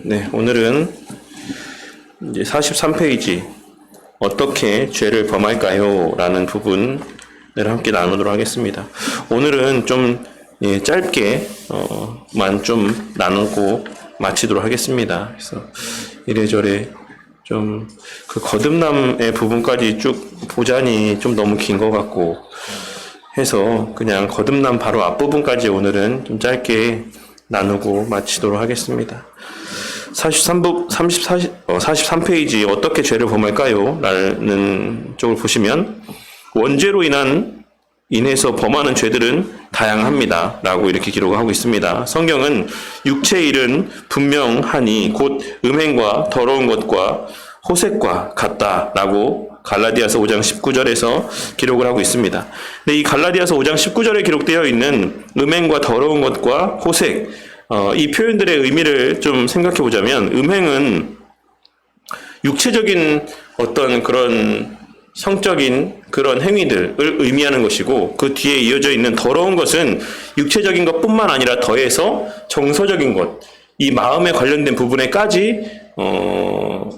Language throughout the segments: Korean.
네, 오늘은 이제 43페이지 어떻게 죄를 범할까요? 라는 부분을 함께 나누도록 하겠습니다. 오늘은 좀 짧게만 좀 나누고 마치도록 하겠습니다. 그래서 이래저래 좀 그 거듭남의 부분까지 쭉 보자니 좀 너무 긴 것 같고 해서 그냥 거듭남 바로 앞부분까지 오늘은 좀 짧게 나누고 마치도록 하겠습니다. 43페이지 어떻게 죄를 범할까요? 라는 쪽을 보시면 원죄로 인해서 범하는 죄들은 다양합니다. 라고 이렇게 기록을 하고 있습니다. 성경은 육체의 일은 분명하니 곧 음행과 더러운 것과 호색과 같다. 라고 갈라디아서 5장 19절에서 기록을 하고 있습니다. 근데 이 갈라디아서 5장 19절에 기록되어 있는 음행과 더러운 것과 호색, 이 표현들의 의미를 좀 생각해 보자면 음행은 육체적인 어떤 그런 성적인 그런 행위들을 의미하는 것이고 그 뒤에 이어져 있는 더러운 것은 육체적인 것뿐만 아니라 더해서 정서적인 것, 이 마음에 관련된 부분에까지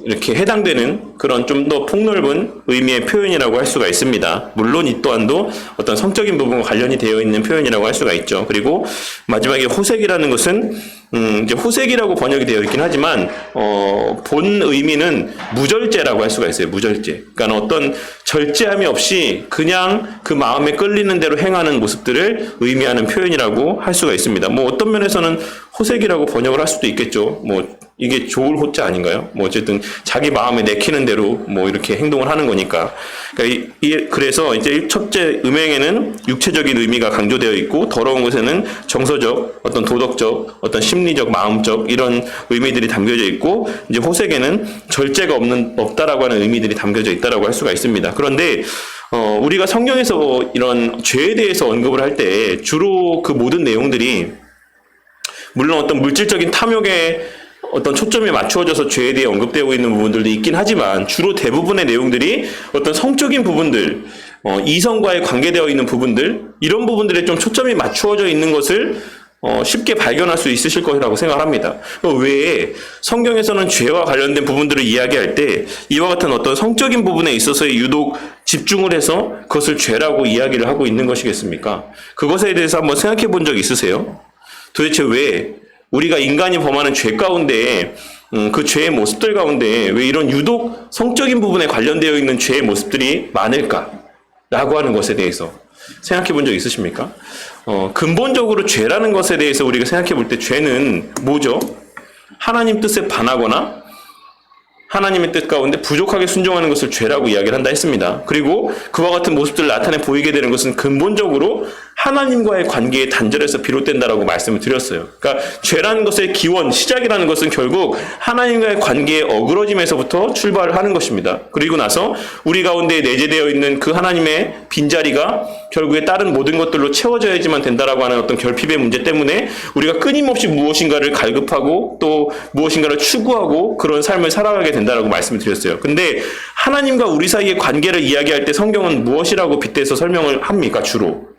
이렇게 해당되는 그런 좀 더 폭넓은 의미의 표현이라고 할 수가 있습니다. 물론 이 또한도 어떤 성적인 부분과 관련이 되어 있는 표현이라고 할 수가 있죠. 그리고 마지막에 호색이라는 것은 이제 호색이라고 번역이 되어 있긴 하지만 본 의미는 무절제라고 할 수가 있어요. 무절제. 그러니까 어떤 절제함이 없이 그냥 그 마음에 끌리는 대로 행하는 모습들을 의미하는 표현이라고 할 수가 있습니다. 뭐 어떤 면에서는 호색이라고 번역을 할 수도 있겠죠. 뭐 이게 좋을 호자 아닌가요? 뭐 어쨌든 자기 마음에 내키는 대로 뭐 이렇게 행동을 하는 거니까. 그러니까 그래서 이제 첫째 음행에는 육체적인 의미가 강조되어 있고 더러운 것에는 정서적, 어떤 도덕적, 어떤 심리적, 마음적 이런 의미들이 담겨져 있고 이제 호색에는 절제가 없다라고 하는 의미들이 담겨져 있다라고 할 수가 있습니다. 그런데 우리가 성경에서 이런 죄에 대해서 언급을 할 때 주로 그 모든 내용들이 물론 어떤 물질적인 탐욕에 어떤 초점이 맞추어져서 죄에 대해 언급되고 있는 부분들도 있긴 하지만 주로 대부분의 내용들이 어떤 성적인 부분들, 이성과의 관계되어 있는 부분들 이런 부분들에 좀 초점이 맞추어져 있는 것을 쉽게 발견할 수 있으실 거라고 생각합니다. 그 외에 성경에서는 죄와 관련된 부분들을 이야기할 때 이와 같은 어떤 성적인 부분에 있어서 유독 집중을 해서 그것을 죄라고 이야기를 하고 있는 것이겠습니까? 그것에 대해서 한번 생각해 본 적 있으세요? 도대체 왜 우리가 인간이 범하는 죄 가운데 그 죄의 모습들 가운데 왜 이런 유독 성적인 부분에 관련되어 있는 죄의 모습들이 많을까? 라고 하는 것에 대해서 생각해 본 적 있으십니까? 근본적으로 죄라는 것에 대해서 우리가 생각해 볼 때 죄는 뭐죠? 하나님 뜻에 반하거나 하나님의 뜻 가운데 부족하게 순종하는 것을 죄라고 이야기를 한다 했습니다. 그리고 그와 같은 모습들을 나타내 보이게 되는 것은 근본적으로 하나님과의 관계의 단절에서 비롯된다라고 말씀을 드렸어요. 그러니까 죄라는 것의 기원, 시작이라는 것은 결국 하나님과의 관계의 어그러짐에서부터 출발을 하는 것입니다. 그리고 나서 우리 가운데 내재되어 있는 그 하나님의 빈자리가 결국에 다른 모든 것들로 채워져야지만 된다라고 하는 어떤 결핍의 문제 때문에 우리가 끊임없이 무엇인가를 갈급하고 또 무엇인가를 추구하고 그런 삶을 살아가게 된다라고 말씀을 드렸어요. 근데 하나님과 우리 사이의 관계를 이야기할 때 성경은 무엇이라고 빗대서 설명을 합니까? 주로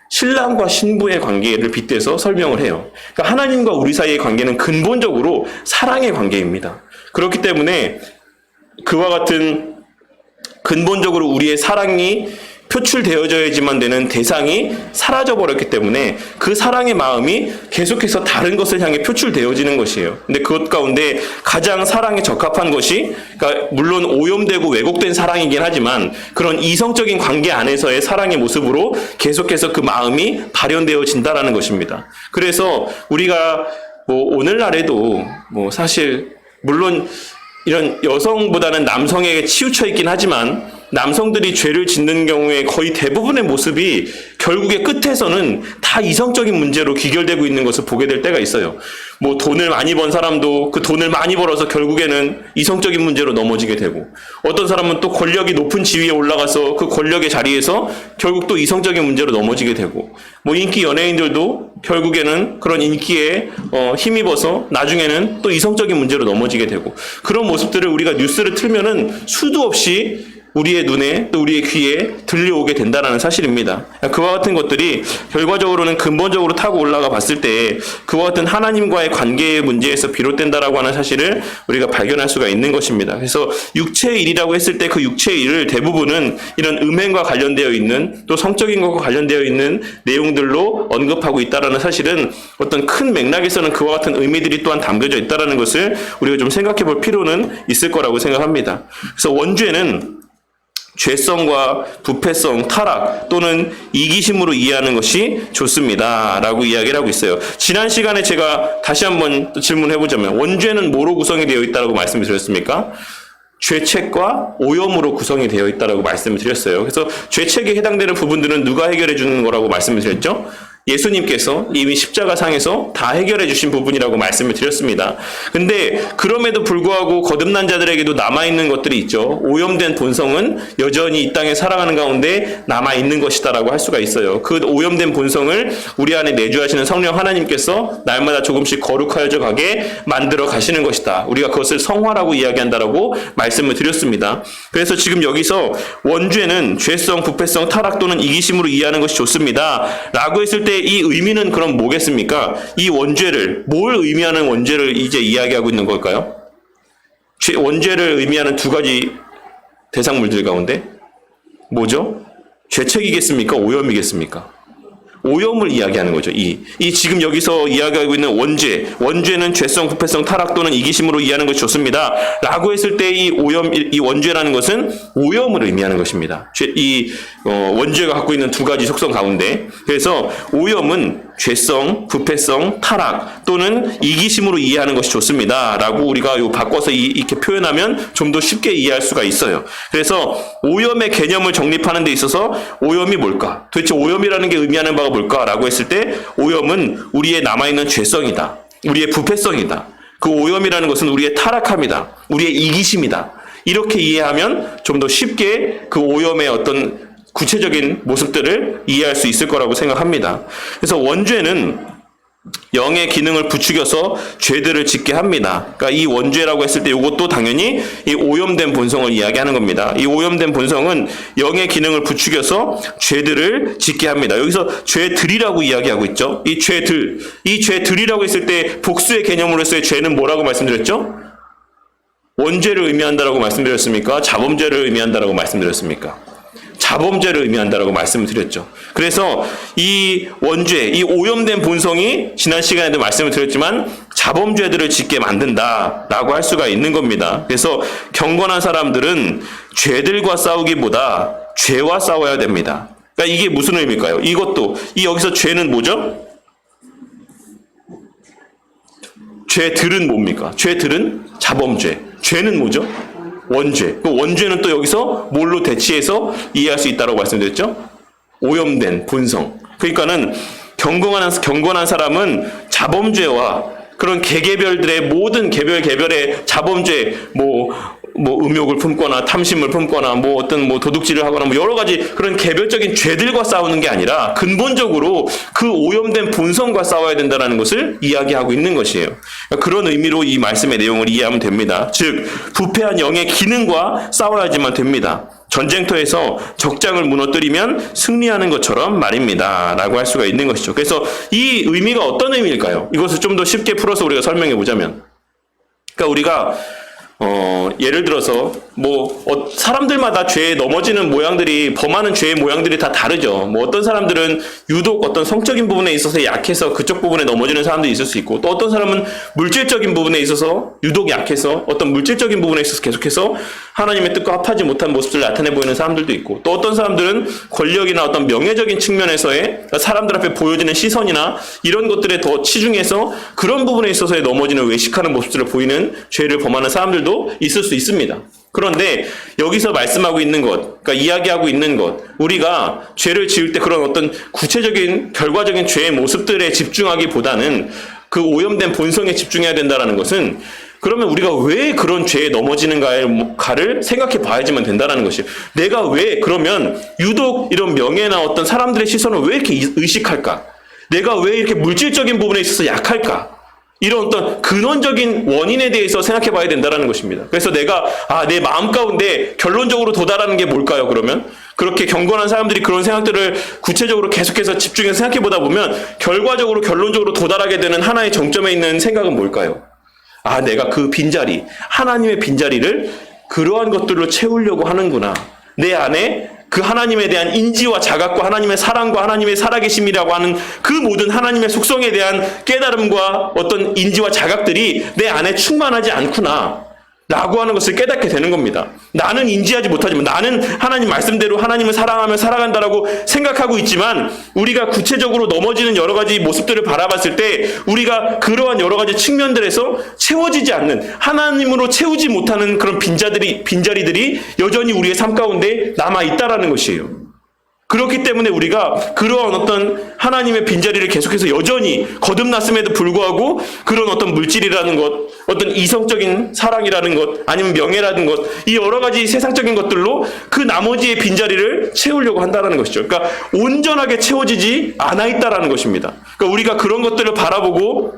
신랑과 신부의 관계를 빗대서 설명을 해요. 그러니까 하나님과 우리 사이의 관계는 근본적으로 사랑의 관계입니다. 그렇기 때문에 그와 같은 근본적으로 우리의 사랑이 표출되어져야지만 되는 대상이 사라져버렸기 때문에 그 사랑의 마음이 계속해서 다른 것을 향해 표출되어지는 것이에요. 근데 그것 가운데 가장 사랑에 적합한 것이 그러니까 물론 오염되고 왜곡된 사랑이긴 하지만 그런 이성적인 관계 안에서의 사랑의 모습으로 계속해서 그 마음이 발현되어진다라는 것입니다. 그래서 우리가 오늘날에도 사실 물론 이런 여성보다는 남성에게 치우쳐 있긴 하지만 남성들이 죄를 짓는 경우에 거의 대부분의 모습이 결국에 끝에서는 다 이성적인 문제로 귀결되고 있는 것을 보게 될 때가 있어요. 돈을 많이 번 사람도 그 돈을 많이 벌어서 결국에는 이성적인 문제로 넘어지게 되고 어떤 사람은 또 권력이 높은 지위에 올라가서 그 권력의 자리에서 결국 또 이성적인 문제로 넘어지게 되고 인기 연예인들도 결국에는 그런 인기에 힘입어서 나중에는 또 이성적인 문제로 넘어지게 되고 그런 모습들을 우리가 뉴스를 틀면은 수도 없이 우리의 눈에 또 우리의 귀에 들려오게 된다는 사실입니다. 그와 같은 것들이 결과적으로는 근본적으로 타고 올라가 봤을 때 그와 같은 하나님과의 관계의 문제에서 비롯된다라고 하는 사실을 우리가 발견할 수가 있는 것입니다. 그래서 육체의 일이라고 했을 때 그 육체의 일을 대부분은 이런 음행과 관련되어 있는 또 성적인 것과 관련되어 있는 내용들로 언급하고 있다라는 사실은 어떤 큰 맥락에서는 그와 같은 의미들이 또한 담겨져 있다라는 것을 우리가 좀 생각해 볼 필요는 있을 거라고 생각합니다. 그래서 원죄는 죄성과 부패성, 타락 또는 이기심으로 이해하는 것이 좋습니다. 라고 이야기를 하고 있어요. 지난 시간에 제가 다시 한번 질문해보자면 원죄는 뭐로 구성이 되어 있다고 말씀을 드렸습니까? 죄책과 오염으로 구성이 되어 있다고 말씀을 드렸어요. 그래서 죄책에 해당되는 부분들은 누가 해결해 주는 거라고 말씀을 드렸죠? 예수님께서 이미 십자가상에서 다 해결해 주신 부분이라고 말씀을 드렸습니다. 근데 그럼에도 불구하고 거듭난 자들에게도 남아있는 것들이 있죠. 오염된 본성은 여전히 이 땅에 살아가는 가운데 남아있는 것이다라고 할 수가 있어요. 그 오염된 본성을 우리 안에 내주하시는 성령 하나님께서 날마다 조금씩 거룩하여져 가게 만들어 가시는 것이다. 우리가 그것을 성화라고 이야기한다라고 말씀을 드렸습니다. 그래서 지금 여기서 원죄는 죄성, 부패성, 타락 또는 이기심으로 이해하는 것이 좋습니다. 라고 했을 때 이 의미는 그럼 뭐겠습니까? 이 원죄를, 뭘 의미하는 원죄를 이제 이야기하고 있는 걸까요? 원죄를 의미하는 두 가지 대상물들 가운데 뭐죠? 죄책이겠습니까? 오염이겠습니까? 오염을 이야기하는 거죠. 이 지금 여기서 이야기하고 있는 원죄는 죄성, 부패성, 타락 또는 이기심으로 이해하는 것이 좋습니다. 라고 했을 때 이 원죄라는 것은 오염을 의미하는 것입니다. 원죄가 갖고 있는 두 가지 속성 가운데. 그래서 오염은 죄성, 부패성, 타락 또는 이기심으로 이해하는 것이 좋습니다. 라고 우리가 바꿔서 이렇게 표현하면 좀 더 쉽게 이해할 수가 있어요. 그래서 오염의 개념을 정립하는 데 있어서 오염이 뭘까? 도대체 오염이라는 게 의미하는 바가 뭘까라고 했을 때 오염은 우리의 남아있는 죄성이다. 우리의 부패성이다. 그 오염이라는 것은 우리의 타락함이다. 우리의 이기심이다. 이렇게 이해하면 좀 더 쉽게 그 오염의 어떤 구체적인 모습들을 이해할 수 있을 거라고 생각합니다. 그래서 원죄는 영의 기능을 부추겨서 죄들을 짓게 합니다. 그러니까 이 원죄라고 했을 때 이것도 당연히 이 오염된 본성을 이야기하는 겁니다. 이 오염된 본성은 영의 기능을 부추겨서 죄들을 짓게 합니다. 여기서 죄들이라고 이야기하고 있죠. 이 죄들이라고 했을 때 복수의 개념으로서의 죄는 뭐라고 말씀드렸죠? 원죄를 의미한다라고 말씀드렸습니까? 자범죄를 의미한다라고 말씀드렸습니까? 자범죄를 의미한다라고 말씀을 드렸죠. 그래서 이 원죄, 이 오염된 본성이 지난 시간에도 말씀을 드렸지만 자범죄들을 짓게 만든다라고 할 수가 있는 겁니다. 그래서 경건한 사람들은 죄들과 싸우기보다 죄와 싸워야 됩니다. 그러니까 이게 무슨 의미일까요? 여기서 죄는 뭐죠? 죄들은 뭡니까? 죄들은 자범죄. 죄는 뭐죠? 원죄. 그 원죄는 또 여기서 뭘로 대치해서 이해할 수 있다고 말씀드렸죠? 오염된 본성. 그러니까는 경건한 사람은 자범죄와 그런 개개별들의 모든 개별의 자범죄, 음욕을 품거나 탐심을 품거나 어떤 도둑질을 하거나 여러 가지 그런 개별적인 죄들과 싸우는 게 아니라 근본적으로 그 오염된 본성과 싸워야 된다는 것을 이야기하고 있는 것이에요. 그런 의미로 이 말씀의 내용을 이해하면 됩니다. 즉 부패한 영의 기능과 싸워야지만 됩니다. 전쟁터에서 적장을 무너뜨리면 승리하는 것처럼 말입니다. 라고 할 수가 있는 것이죠. 그래서 이 의미가 어떤 의미일까요? 이것을 좀 더 쉽게 풀어서 우리가 설명해 보자면, 그러니까 우리가 예를 들어서 사람들마다 죄에 넘어지는 모양들이, 범하는 죄의 모양들이 다 다르죠. 어떤 사람들은 유독 어떤 성적인 부분에 있어서 약해서 그쪽 부분에 넘어지는 사람도 있을 수 있고, 또 어떤 사람은 물질적인 부분에 있어서 유독 약해서 어떤 물질적인 부분에 있어서 계속해서 하나님의 뜻과 합하지 못한 모습을 나타내 보이는 사람들도 있고, 또 어떤 사람들은 권력이나 어떤 명예적인 측면에서의 사람들 앞에 보여지는 시선이나 이런 것들에 더 치중해서 그런 부분에 있어서의 넘어지는 외식하는 모습들을 보이는 죄를 범하는 사람들도 있을 수 있습니다. 그런데 여기서 말씀하고 있는 것, 그러니까 이야기하고 있는 것, 우리가 죄를 지을 때 그런 어떤 구체적인 결과적인 죄의 모습들에 집중하기보다는 그 오염된 본성에 집중해야 된다는 것은, 그러면 우리가 왜 그런 죄에 넘어지는가를 생각해 봐야지만 된다는 것이에요. 내가 왜 그러면 유독 이런 명예나 어떤 사람들의 시선을 왜 이렇게 의식할까? 내가 왜 이렇게 물질적인 부분에 있어서 약할까? 이런 어떤 근원적인 원인에 대해서 생각해 봐야 된다는 것입니다. 그래서 내가 내 마음 가운데 결론적으로 도달하는 게 뭘까요? 그러면 그렇게 경건한 사람들이 그런 생각들을 구체적으로 계속해서 집중해서 생각해 보다 보면 결과적으로 결론적으로 도달하게 되는 하나의 정점에 있는 생각은 뭘까요? 내가 그 빈자리, 하나님의 빈자리를 그러한 것들로 채우려고 하는구나. 내 안에 그 하나님에 대한 인지와 자각과 하나님의 사랑과 하나님의 살아계심이라고 하는 그 모든 하나님의 속성에 대한 깨달음과 어떤 인지와 자각들이 내 안에 충만하지 않구나 라고 하는 것을 깨닫게 되는 겁니다. 나는 인지하지 못하지만 나는 하나님 말씀대로 하나님을 사랑하며 살아간다라고 생각하고 있지만 우리가 구체적으로 넘어지는 여러 가지 모습들을 바라봤을 때 우리가 그러한 여러 가지 측면들에서 채워지지 않는, 하나님으로 채우지 못하는 그런 빈자리들이 여전히 우리의 삶 가운데 남아있다라는 것이에요. 그렇기 때문에 우리가 그러한 어떤 하나님의 빈자리를 계속해서 여전히 거듭났음에도 불구하고 그런 어떤 물질이라는 것, 어떤 이성적인 사랑이라는 것, 아니면 명예라는 것, 이 여러 가지 세상적인 것들로 그 나머지의 빈자리를 채우려고 한다는 것이죠. 그러니까 온전하게 채워지지 않아 있다라는 것입니다. 그러니까 우리가 그런 것들을 바라보고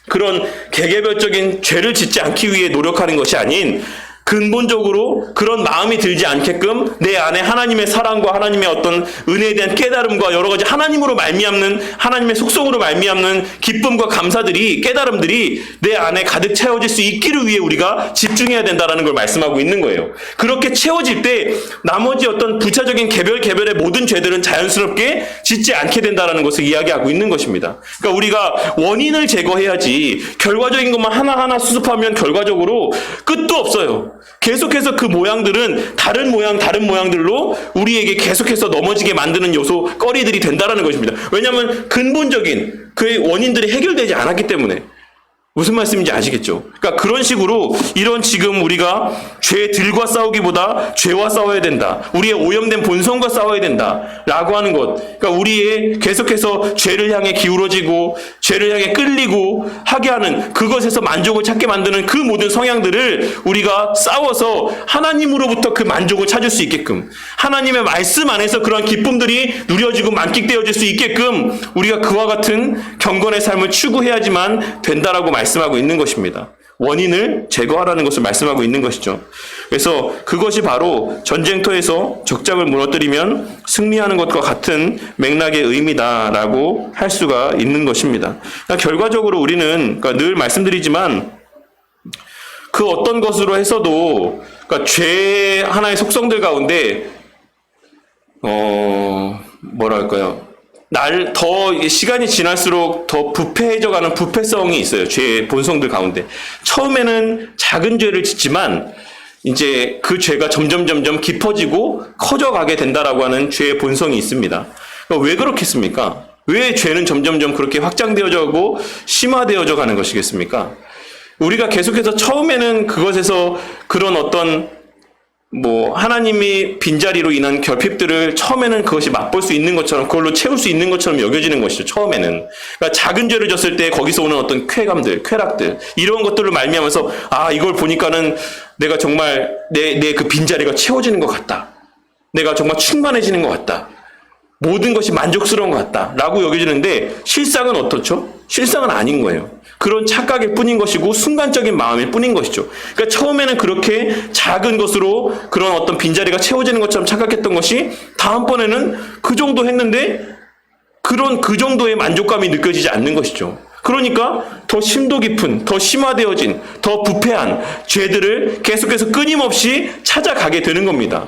그런 개개별적인 죄를 짓지 않기 위해 노력하는 것이 아닌 근본적으로 그런 마음이 들지 않게끔 내 안에 하나님의 사랑과 하나님의 어떤 은혜에 대한 깨달음과 여러 가지 하나님으로 말미암는, 하나님의 속성으로 말미암는 기쁨과 감사들이, 깨달음들이 내 안에 가득 채워질 수 있기를 위해 우리가 집중해야 된다는 걸 말씀하고 있는 거예요. 그렇게 채워질 때 나머지 어떤 부차적인 개별의 모든 죄들은 자연스럽게 짓지 않게 된다는 것을 이야기하고 있는 것입니다. 그러니까 우리가 원인을 제거해야지 결과적인 것만 하나하나 수습하면 결과적으로 끝도 없어요. 계속해서 그 모양들은 다른 모양들로 우리에게 계속해서 넘어지게 만드는 꺼리들이 된다는 것입니다. 왜냐하면 근본적인 그의 원인들이 해결되지 않았기 때문에. 무슨 말씀인지 아시겠죠? 그러니까 그런 식으로 이런 지금 우리가 죄들과 싸우기보다 죄와 싸워야 된다. 우리의 오염된 본성과 싸워야 된다. 라고 하는 것. 그러니까 우리의 계속해서 죄를 향해 기울어지고 죄를 향해 끌리고 하게 하는 그것에서 만족을 찾게 만드는 그 모든 성향들을 우리가 싸워서 하나님으로부터 그 만족을 찾을 수 있게끔, 하나님의 말씀 안에서 그런 기쁨들이 누려지고 만끽되어질 수 있게끔 우리가 그와 같은 경건의 삶을 추구해야지만 된다라고 말씀하고 있는 것입니다. 원인을 제거하라는 것을 말씀하고 있는 것이죠. 그래서 그것이 바로 전쟁터에서 적장을 무너뜨리면 승리하는 것과 같은 맥락의 의미다라고 할 수가 있는 것입니다. 그러니까 결과적으로 우리는 늘 말씀드리지만 그 어떤 것으로 해서도 그러니까 죄 하나의 속성들 가운데 뭐랄까요? 더 시간이 지날수록 더 부패해져가는 부패성이 있어요. 죄의 본성들 가운데. 처음에는 작은 죄를 짓지만 이제 그 죄가 점점 깊어지고 커져가게 된다라고 하는 죄의 본성이 있습니다. 그러니까 왜 그렇겠습니까? 왜 죄는 점점 그렇게 확장되어져고 심화되어져 가는 것이겠습니까? 우리가 계속해서 처음에는 그것에서 그런 어떤 하나님이 빈자리로 인한 결핍들을 처음에는 그것이 맛볼 수 있는 것처럼, 그걸로 채울 수 있는 것처럼 여겨지는 것이죠, 처음에는. 그러니까 작은 죄를 졌을 때 거기서 오는 어떤 쾌락들, 이런 것들을 말미암아서, 이걸 보니까는 내가 정말 내 그 빈자리가 채워지는 것 같다. 내가 정말 충만해지는 것 같다. 모든 것이 만족스러운 것 같다. 라고 여겨지는데, 실상은 어떻죠? 실상은 아닌 거예요. 그런 착각일 뿐인 것이고 순간적인 마음일 뿐인 것이죠. 그러니까 처음에는 그렇게 작은 것으로 그런 어떤 빈자리가 채워지는 것처럼 착각했던 것이 다음번에는 그 정도 했는데 그 정도의 만족감이 느껴지지 않는 것이죠. 그러니까 더 심도 깊은, 더 심화되어진, 더 부패한 죄들을 계속해서 끊임없이 찾아가게 되는 겁니다.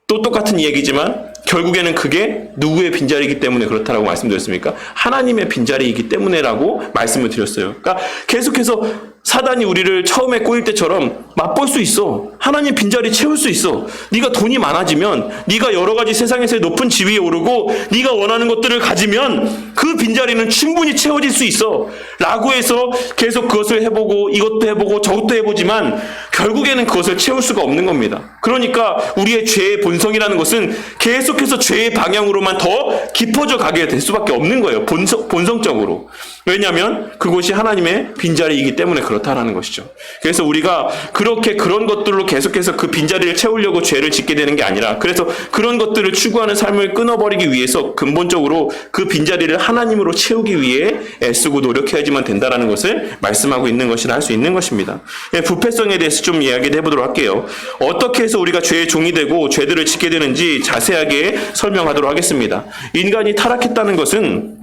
또 똑같은 얘기지만 결국에는 그게 누구의 빈자리이기 때문에 그렇다라고 말씀드렸습니까? 하나님의 빈자리이기 때문에라고 말씀을 드렸어요. 그러니까 계속해서 사단이 우리를 처음에 꼬일 때처럼 맛볼 수 있어. 하나님 빈자리 채울 수 있어. 네가 돈이 많아지면, 네가 여러 가지 세상에서의 높은 지위에 오르고 네가 원하는 것들을 가지면 그 빈자리는 충분히 채워질 수 있어. 라고 해서 계속 그것을 해보고 이것도 해보고 저것도 해보지만 결국에는 그것을 채울 수가 없는 겁니다. 그러니까 우리의 죄의 본성이라는 것은 계속해서 죄의 방향으로만 더 깊어져 가게 될 수밖에 없는 거예요. 본성적으로. 왜냐하면 그것이 하나님의 빈자리이기 때문에 그렇습니다. 그렇다라는 것이죠. 그래서 우리가 그렇게 그런 것들로 계속해서 그 빈자리를 채우려고 죄를 짓게 되는 게 아니라, 그래서 그런 것들을 추구하는 삶을 끊어버리기 위해서 근본적으로 그 빈자리를 하나님으로 채우기 위해 애쓰고 노력해야지만 된다라는 것을 말씀하고 있는 것이라 할 수 있는 것입니다. 부패성에 대해서 좀 이야기를 해보도록 할게요. 어떻게 해서 우리가 죄의 종이 되고 죄들을 짓게 되는지 자세하게 설명하도록 하겠습니다. 인간이 타락했다는 것은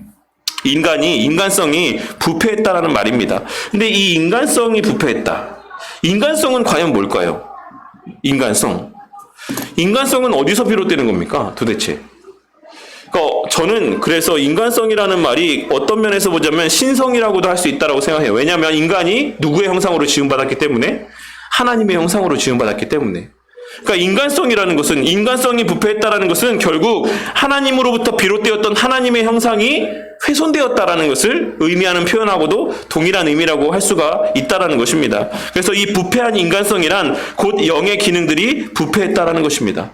인간성이 부패했다라는 말입니다. 근데 이 인간성이 부패했다. 인간성은 과연 뭘까요? 인간성은 어디서 비롯되는 겁니까? 도대체. 그러니까 저는 그래서 인간성이라는 말이 어떤 면에서 보자면 신성이라고도 할 수 있다고 생각해요. 왜냐하면 인간이 누구의 형상으로 지음받았기 때문에? 하나님의 형상으로 지음받았기 때문에. 그러니까 인간성이 부패했다라는 것은 결국 하나님으로부터 비롯되었던 하나님의 형상이 훼손되었다라는 것을 의미하는 표현하고도 동일한 의미라고 할 수가 있다라는 것입니다. 그래서 이 부패한 인간성이란 곧 영의 기능들이 부패했다라는 것입니다.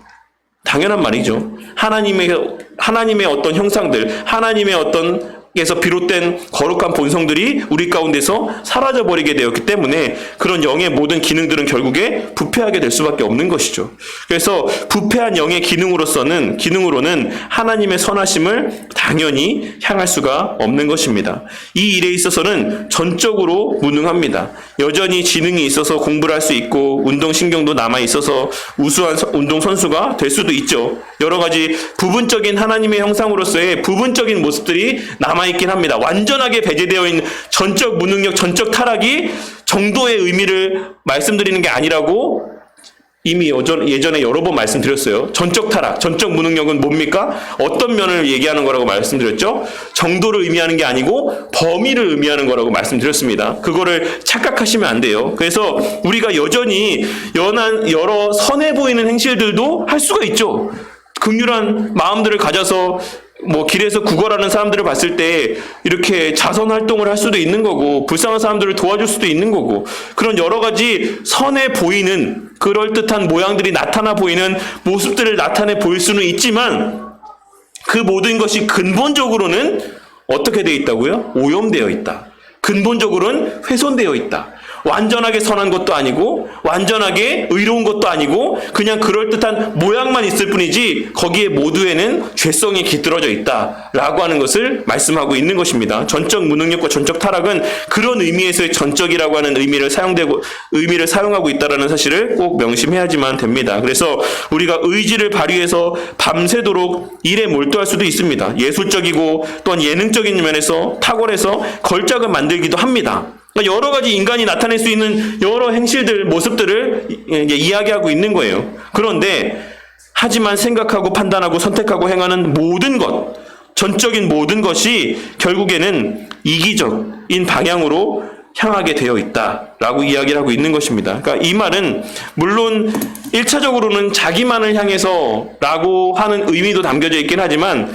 당연한 말이죠. 하나님의 어떤 형상들, 하나님의 어떤 에서 비롯된 거룩한 본성들이 우리 가운데서 사라져버리게 되었기 때문에 그런 영의 모든 기능들은 결국에 부패하게 될 수밖에 없는 것이죠. 그래서 부패한 영의 기능으로는 하나님의 선하심을 당연히 향할 수가 없는 것입니다. 이 일에 있어서는 전적으로 무능합니다. 여전히 지능이 있어서 공부를 할 수 있고 운동신경도 남아있어서 우수한 운동선수가 될 수도 있죠. 여러 가지 부분적인 하나님의 형상으로서의 부분적인 모습들이 남아있긴 합니다. 완전하게 배제되어 있는 전적 무능력, 전적 타락이 정도의 의미를 말씀드리는 게 아니라고 이미 예전에 여러 번 말씀드렸어요. 전적 타락, 전적 무능력은 뭡니까? 어떤 면을 얘기하는 거라고 말씀드렸죠? 정도를 의미하는 게 아니고 범위를 의미하는 거라고 말씀드렸습니다. 그거를 착각하시면 안 돼요. 그래서 우리가 여전히 여러 선해 보이는 행실들도 할 수가 있죠. 긍휼한 마음들을 가져서 길에서 구걸하는 사람들을 봤을 때 이렇게 자선 활동을 할 수도 있는 거고, 불쌍한 사람들을 도와줄 수도 있는 거고, 그런 여러 가지 선해 보이는 그럴듯한 모양들이 나타나 보이는 모습들을 나타내 보일 수는 있지만 그 모든 것이 근본적으로는 어떻게 되어 있다고요? 오염되어 있다. 근본적으로는 훼손되어 있다. 완전하게 선한 것도 아니고 완전하게 의로운 것도 아니고 그냥 그럴듯한 모양만 있을 뿐이지 거기에 모두에는 죄성이 깃들어져 있다라고 하는 것을 말씀하고 있는 것입니다. 전적 무능력과 전적 타락은 그런 의미에서의 전적이라고 하는 의미를 사용하고 있다는 사실을 꼭 명심해야지만 됩니다. 그래서 우리가 의지를 발휘해서 밤새도록 일에 몰두할 수도 있습니다. 예술적이고 또한 예능적인 면에서 탁월해서 걸작을 만들기도 합니다. 여러 가지 인간이 나타낼 수 있는 여러 행실들, 모습들을 이야기하고 있는 거예요. 그런데 하지만 생각하고 판단하고 선택하고 행하는 모든 것, 전적인 모든 것이 결국에는 이기적인 방향으로 향하게 되어 있다라고 이야기를 하고 있는 것입니다. 그러니까 이 말은 물론 1차적으로는 자기만을 향해서라고 하는 의미도 담겨져 있긴 하지만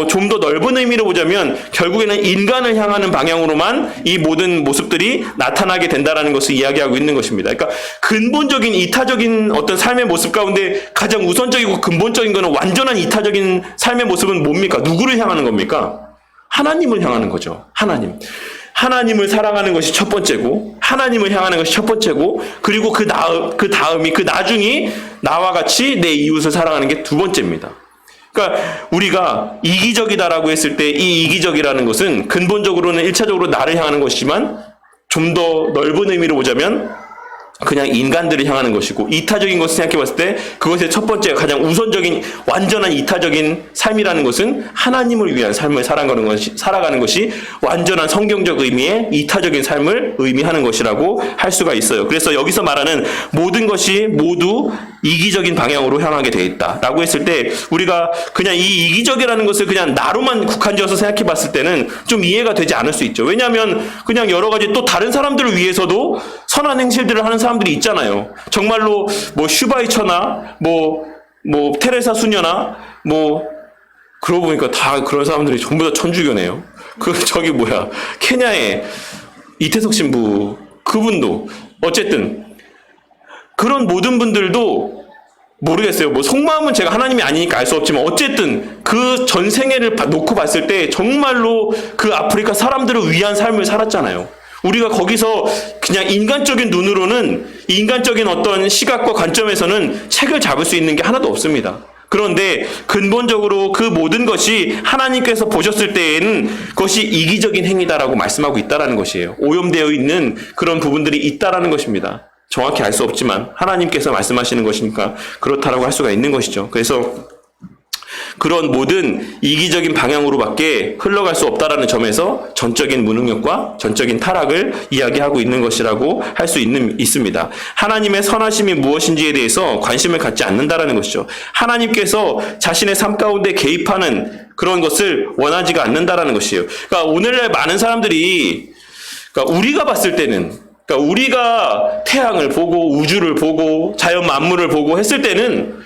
좀 더 넓은 의미로 보자면 결국에는 인간을 향하는 방향으로만 이 모든 모습들이 나타나게 된다라는 것을 이야기하고 있는 것입니다. 그러니까 근본적인 이타적인 어떤 삶의 모습 가운데 가장 우선적이고 근본적인 것은 완전한 이타적인 삶의 모습은 뭡니까? 누구를 향하는 겁니까? 하나님을 향하는 거죠. 하나님을 사랑하는 것이 첫 번째고, 하나님을 향하는 것이 첫 번째고, 그리고 그 나중이 나와 같이 내 이웃을 사랑하는 게 두 번째입니다. 그러니까 우리가 이기적이다라고 했을 때 이 이기적이라는 것은 근본적으로는 1차적으로 나를 향하는 것이지만 좀 더 넓은 의미로 보자면 그냥 인간들을 향하는 것이고, 이타적인 것을 생각해 봤을 때 그것의 첫 번째 가장 우선적인 완전한 이타적인 삶이라는 것은 하나님을 위한 삶을 살아가는 것이 완전한 성경적 의미의 이타적인 삶을 의미하는 것이라고 할 수가 있어요. 그래서 여기서 말하는 모든 것이 모두 이기적인 방향으로 향하게 되어 있다라고 했을 때 우리가 그냥 이 이기적이라는 것을 그냥 나로만 국한지어서 생각해 봤을 때는 좀 이해가 되지 않을 수 있죠. 왜냐하면 그냥 여러 가지 또 다른 사람들을 위해서도 선한 행실들을 하는 사람들이 있잖아요. 정말로 슈바이처나 테레사 수녀나 그러고 보니까 다 그런 사람들이 전부 다 천주교네요. 케냐의 이태석 신부 그분도 어쨌든 그런 모든 분들도 모르겠어요. 속마음은 제가 하나님이 아니니까 알 수 없지만 어쨌든 그 전생애를 놓고 봤을 때 정말로 그 아프리카 사람들을 위한 삶을 살았잖아요. 우리가 거기서 그냥 인간적인 눈으로는, 인간적인 어떤 시각과 관점에서는 책을 잡을 수 있는 게 하나도 없습니다. 그런데 근본적으로 그 모든 것이 하나님께서 보셨을 때에는 그것이 이기적인 행위다라고 말씀하고 있다라는 것이에요. 오염되어 있는 그런 부분들이 있다라는 것입니다. 정확히 알 수 없지만 하나님께서 말씀하시는 것이니까 그렇다라고 할 수가 있는 것이죠. 그래서 그런 모든 이기적인 방향으로밖에 흘러갈 수 없다라는 점에서 전적인 무능력과 전적인 타락을 이야기하고 있는 것이라고 할 수 있습니다. 하나님의 선하심이 무엇인지에 대해서 관심을 갖지 않는다라는 것이죠. 하나님께서 자신의 삶 가운데 개입하는 그런 것을 원하지가 않는다라는 것이에요. 그러니까 오늘날 많은 사람들이, 그러니까 우리가 봤을 때는, 그러니까 우리가 태양을 보고 우주를 보고 자연 만물을 보고 했을 때는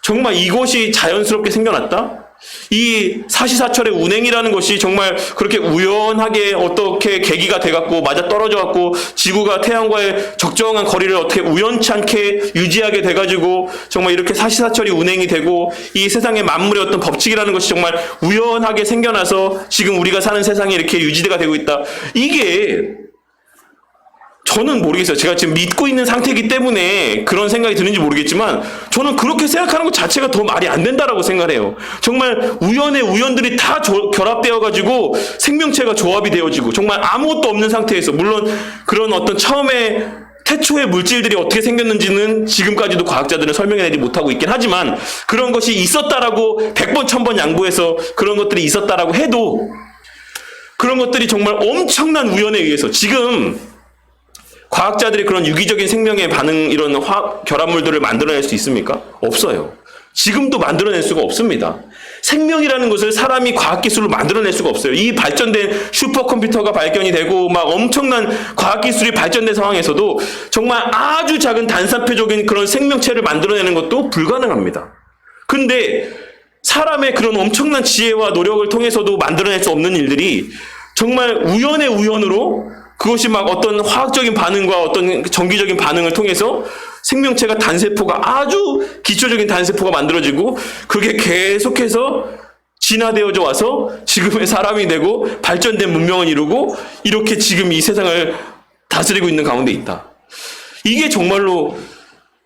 정말 이것이 자연스럽게 생겨났다? 이 사시사철의 운행이라는 것이 정말 그렇게 우연하게 어떻게 계기가 돼갖고 맞아 떨어져갖고 지구가 태양과의 적정한 거리를 어떻게 우연치 않게 유지하게 돼가지고 정말 이렇게 사시사철이 운행이 되고 이 세상의 만물의 어떤 법칙이라는 것이 정말 우연하게 생겨나서 지금 우리가 사는 세상이 이렇게 유지가 되고 있다. 이게 저는 모르겠어요. 제가 지금 믿고 있는 상태이기 때문에 그런 생각이 드는지 모르겠지만 저는 그렇게 생각하는 것 자체가 더 말이 안 된다라고 생각해요. 정말 우연의 우연들이 다 결합되어가지고 생명체가 조합이 되어지고 정말 아무것도 없는 상태에서, 물론 그런 어떤 처음에 태초의 물질들이 어떻게 생겼는지는 지금까지도 과학자들은 설명해내지 못하고 있긴 하지만 그런 것이 있었다라고 100번 1000번 양보해서 그런 것들이 있었다라고 해도 그런 것들이 정말 엄청난 우연에 의해서, 지금 과학자들이 그런 유기적인 생명의 반응, 이런 결합물들을 만들어낼 수 있습니까? 없어요. 지금도 만들어낼 수가 없습니다. 생명이라는 것을 사람이 과학기술로 만들어낼 수가 없어요. 이 발전된 슈퍼컴퓨터가 발견이 되고 막 엄청난 과학기술이 발전된 상황에서도 정말 아주 작은 단산표적인 그런 생명체를 만들어내는 것도 불가능합니다. 근데 사람의 그런 엄청난 지혜와 노력을 통해서도 만들어낼 수 없는 일들이 정말 우연의 우연으로, 그것이 막 어떤 화학적인 반응과 어떤 전기적인 반응을 통해서 생명체가 단세포가, 아주 기초적인 단세포가 만들어지고 그게 계속해서 진화되어져 와서 지금의 사람이 되고 발전된 문명을 이루고 이렇게 지금 이 세상을 다스리고 있는 가운데 있다. 이게 정말로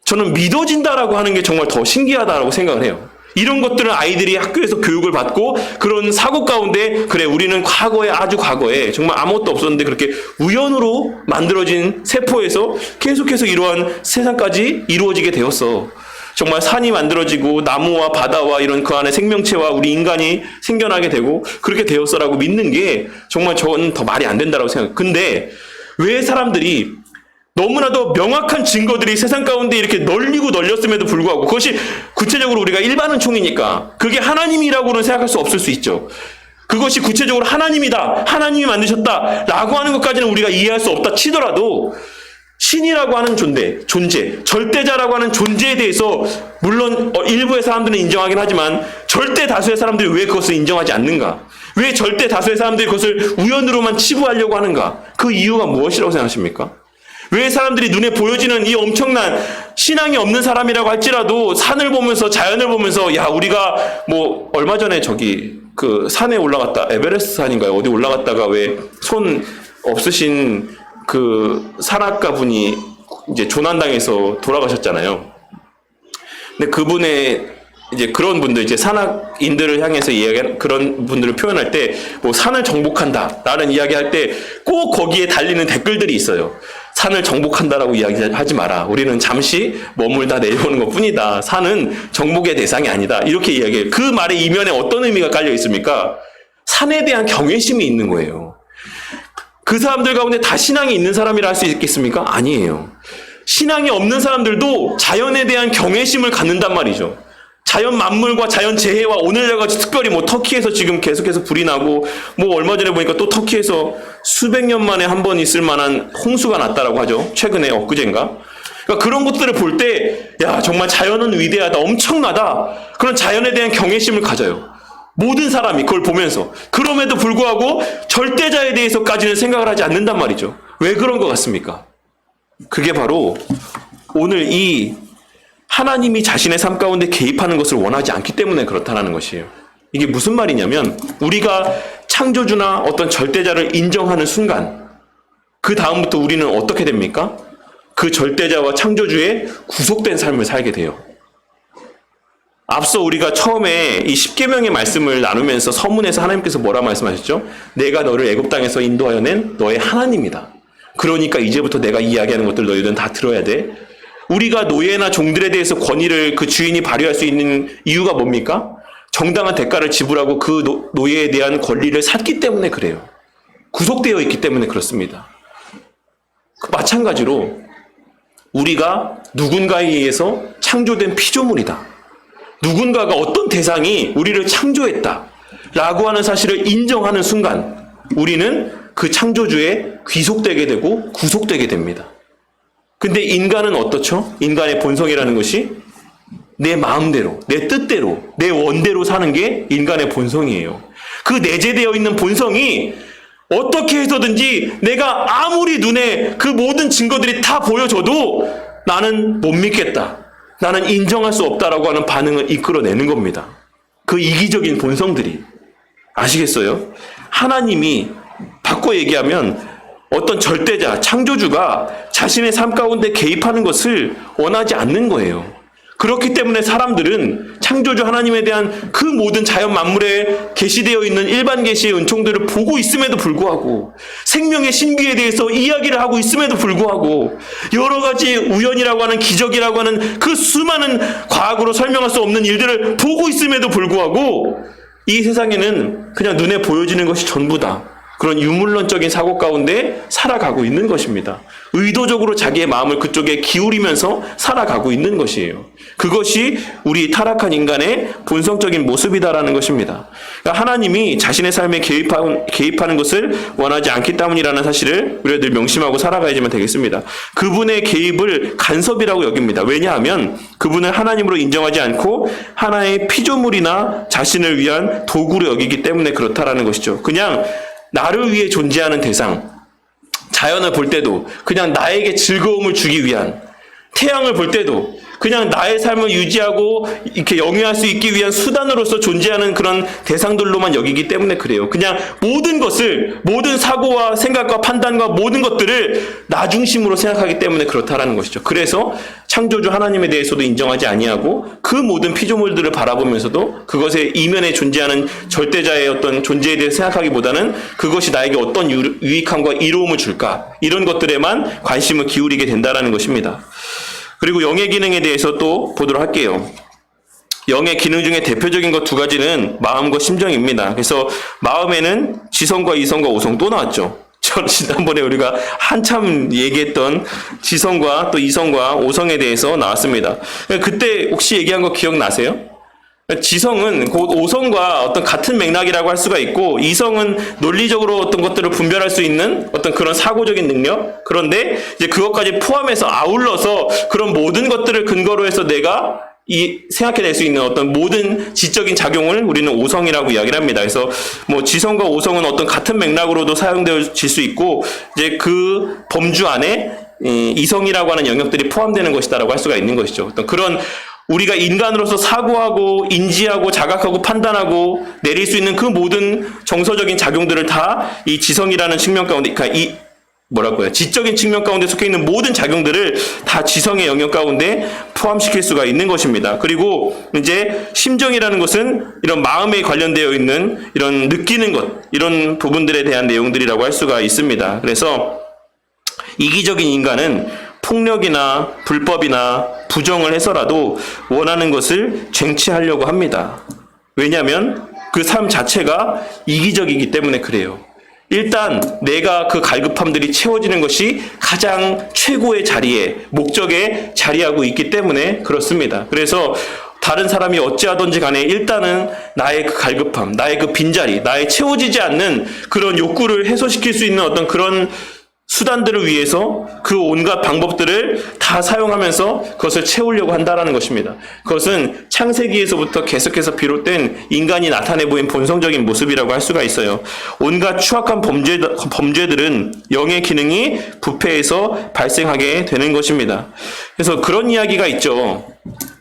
저는 믿어진다라고 하는 게 정말 더 신기하다라고 생각을 해요. 이런 것들은 아이들이 학교에서 교육을 받고 그런 사고 가운데, 그래 우리는 과거에, 아주 과거에 정말 아무것도 없었는데 그렇게 우연으로 만들어진 세포에서 계속해서 이러한 세상까지 이루어지게 되었어. 정말 산이 만들어지고 나무와 바다와 이런 그 안에 생명체와 우리 인간이 생겨나게 되고 그렇게 되었어라고 믿는 게 정말 저는 더 말이 안 된다고 생각해요. 근데 왜 사람들이 너무나도 명확한 증거들이 세상 가운데 이렇게 널리고 널렸음에도 불구하고, 그것이 구체적으로 우리가 일반은 총이니까 그게 하나님이라고는 생각할 수 없을 수 있죠. 그것이 구체적으로 하나님이다, 하나님이 만드셨다 라고 하는 것까지는 우리가 이해할 수 없다 치더라도 신이라고 하는 존재, 절대자라고 하는 존재에 대해서 물론 일부의 사람들은 인정하긴 하지만 절대 다수의 사람들이 왜 그것을 인정하지 않는가? 왜 절대 다수의 사람들이 그것을 우연으로만 치부하려고 하는가? 그 이유가 무엇이라고 생각하십니까? 왜 사람들이 눈에 보여지는 이 엄청난 신앙이 없는 사람이라고 할지라도 산을 보면서, 자연을 보면서, 야 우리가 뭐 얼마 전에 저기 그 산에 올라갔다, 에베레스트 산인가요? 어디 올라갔다가 왜 손 없으신 그 산악가 분이 이제 조난당해서 돌아가셨잖아요. 근데 그분의 이제 그런 분들, 이제 산악인들을 향해서 이야기하는 그런 분들을 표현할 때 뭐 산을 정복한다 라는 이야기할 때 꼭 거기에 달리는 댓글들이 있어요. 산을 정복한다라고 이야기하지 마라. 우리는 잠시 머물다 내려오는 것 뿐이다. 산은 정복의 대상이 아니다. 이렇게 이야기해요. 그 말의 이면에 어떤 의미가 깔려 있습니까? 산에 대한 경외심이 있는 거예요. 그 사람들 가운데 다 신앙이 있는 사람이라 할 수 있겠습니까? 아니에요. 신앙이 없는 사람들도 자연에 대한 경외심을 갖는단 말이죠. 자연 만물과 자연 재해와 오늘날같이 특별히 뭐 터키에서 지금 계속해서 불이 나고 뭐 얼마 전에 보니까 또 터키에서 수백 년 만에 한 번 있을 만한 홍수가 났다라고 하죠. 최근에 엊그젠가. 그러니까 그런 것들을 볼 때 야 정말 자연은 위대하다, 엄청나다. 그런 자연에 대한 경외심을 가져요. 모든 사람이 그걸 보면서. 그럼에도 불구하고 절대자에 대해서까지는 생각을 하지 않는단 말이죠. 왜 그런 것 같습니까? 그게 바로 오늘 이 하나님이 자신의 삶 가운데 개입하는 것을 원하지 않기 때문에 그렇다는 것이에요. 이게 무슨 말이냐면 우리가 창조주나 어떤 절대자를 인정하는 순간 그 다음부터 우리는 어떻게 됩니까? 그 절대자와 창조주의 구속된 삶을 살게 돼요. 앞서 우리가 처음에 이 십계명의 말씀을 나누면서 서문에서 하나님께서 뭐라 말씀하셨죠? 내가 너를 애굽 땅에서 인도하여 낸 너의 하나님이다. 그러니까 이제부터 내가 이야기하는 것들 너희들은 다 들어야 돼. 우리가 노예나 종들에 대해서 권위를 그 주인이 발휘할 수 있는 이유가 뭡니까? 정당한 대가를 지불하고 그 노예에 대한 권리를 샀기 때문에 그래요. 구속되어 있기 때문에 그렇습니다. 마찬가지로 우리가 누군가에 의해서 창조된 피조물이다. 누군가가 어떤 대상이 우리를 창조했다 라고 하는 사실을 인정하는 순간 우리는 그 창조주에 귀속되게 되고 구속되게 됩니다. 근데 인간은 어떻죠? 인간의 본성이라는 것이 내 마음대로, 내 뜻대로, 내 원대로 사는 게 인간의 본성이에요. 그 내재되어 있는 본성이 어떻게 해서든지 내가 아무리 눈에 그 모든 증거들이 다 보여줘도 나는 못 믿겠다. 나는 인정할 수 없다라고 하는 반응을 이끌어내는 겁니다. 그 이기적인 본성들이. 아시겠어요? 하나님이 바꿔 얘기하면 어떤 절대자, 창조주가 자신의 삶 가운데 개입하는 것을 원하지 않는 거예요. 그렇기 때문에 사람들은 창조주 하나님에 대한 그 모든 자연 만물에 계시되어 있는 일반 계시의 은총들을 보고 있음에도 불구하고 생명의 신비에 대해서 이야기를 하고 있음에도 불구하고 여러 가지 우연이라고 하는 기적이라고 하는 그 수많은 과학으로 설명할 수 없는 일들을 보고 있음에도 불구하고 이 세상에는 그냥 눈에 보여지는 것이 전부다. 그런 유물론적인 사고 가운데 살아가고 있는 것입니다. 의도적으로 자기의 마음을 그쪽에 기울이면서 살아가고 있는 것이에요. 그것이 우리 타락한 인간의 본성적인 모습이다라는 것입니다. 그러니까 하나님이 자신의 삶에 개입하는 것을 원하지 않기 때문이라는 사실을 우리가 늘 명심하고 살아가야지만 되겠습니다. 그분의 개입을 간섭이라고 여깁니다. 왜냐하면 그분을 하나님으로 인정하지 않고 하나의 피조물이나 자신을 위한 도구로 여기기 때문에 그렇다라는 것이죠. 그냥 나를 위해 존재하는 대상, 자연을 볼 때도 그냥 나에게 즐거움을 주기 위한, 태양을 볼 때도 그냥 나의 삶을 유지하고 이렇게 영위할 수 있기 위한 수단으로서 존재하는 그런 대상들로만 여기기 때문에 그래요. 그냥 모든 것을, 모든 사고와 생각과 판단과 모든 것들을 나 중심으로 생각하기 때문에 그렇다라는 것이죠. 그래서 창조주 하나님에 대해서도 인정하지 아니하고 그 모든 피조물들을 바라보면서도 그것의 이면에 존재하는 절대자의 어떤 존재에 대해 생각하기보다는 그것이 나에게 어떤 유익함과 이로움을 줄까, 이런 것들에만 관심을 기울이게 된다라는 것입니다. 그리고 영의 기능에 대해서 또 보도록 할게요. 영의 기능 중에 대표적인 것 두 가지는 마음과 심정입니다. 그래서 마음에는 지성과 이성과 오성 또 나왔죠. 지난번에 우리가 한참 얘기했던 지성과 또 이성과 오성에 대해서 나왔습니다. 그때 혹시 얘기한 거 기억나세요? 지성은 곧 오성과 어떤 같은 맥락이라고 할 수가 있고, 이성은 논리적으로 어떤 것들을 분별할 수 있는 어떤 그런 사고적인 능력. 그런데 이제 그것까지 포함해서 아울러서 그런 모든 것들을 근거로 해서 내가 생각해낼 수 있는 어떤 모든 지적인 작용을 우리는 오성이라고 이야기를 합니다. 그래서 뭐 지성과 오성은 어떤 같은 맥락으로도 사용되어질 수 있고, 이제 그 범주 안에 이성이라고 하는 영역들이 포함되는 것이다라고 할 수가 있는 것이죠. 어떤 그런 우리가 인간으로서 사고하고 인지하고 자각하고 판단하고 내릴 수 있는 그 모든 정서적인 작용들을 다 이 지성이라는 측면 가운데, 그러니까 지적인 측면 가운데 속해 있는 모든 작용들을 다 지성의 영역 가운데 포함시킬 수가 있는 것입니다. 그리고 이제 심정이라는 것은 이런 마음에 관련되어 있는 이런 느끼는 것, 이런 부분들에 대한 내용들이라고 할 수가 있습니다. 그래서 이기적인 인간은 폭력이나 불법이나 부정을 해서라도 원하는 것을 쟁취하려고 합니다. 왜냐하면 그 삶 자체가 이기적이기 때문에 그래요. 일단 내가 그 갈급함들이 채워지는 것이 가장 최고의 자리에, 목적에 자리하고 있기 때문에 그렇습니다. 그래서 다른 사람이 어찌하든지 간에 일단은 나의 그 갈급함, 나의 그 빈자리, 나의 채워지지 않는 그런 욕구를 해소시킬 수 있는 어떤 그런 수단들을 위해서 그 온갖 방법들을 다 사용하면서 그것을 채우려고 한다라는 것입니다. 그것은 창세기에서부터 계속해서 비롯된 인간이 나타내 보인 본성적인 모습이라고 할 수가 있어요. 온갖 추악한 범죄들은 영의 기능이 부패해서 발생하게 되는 것입니다. 그래서 그런 이야기가 있죠.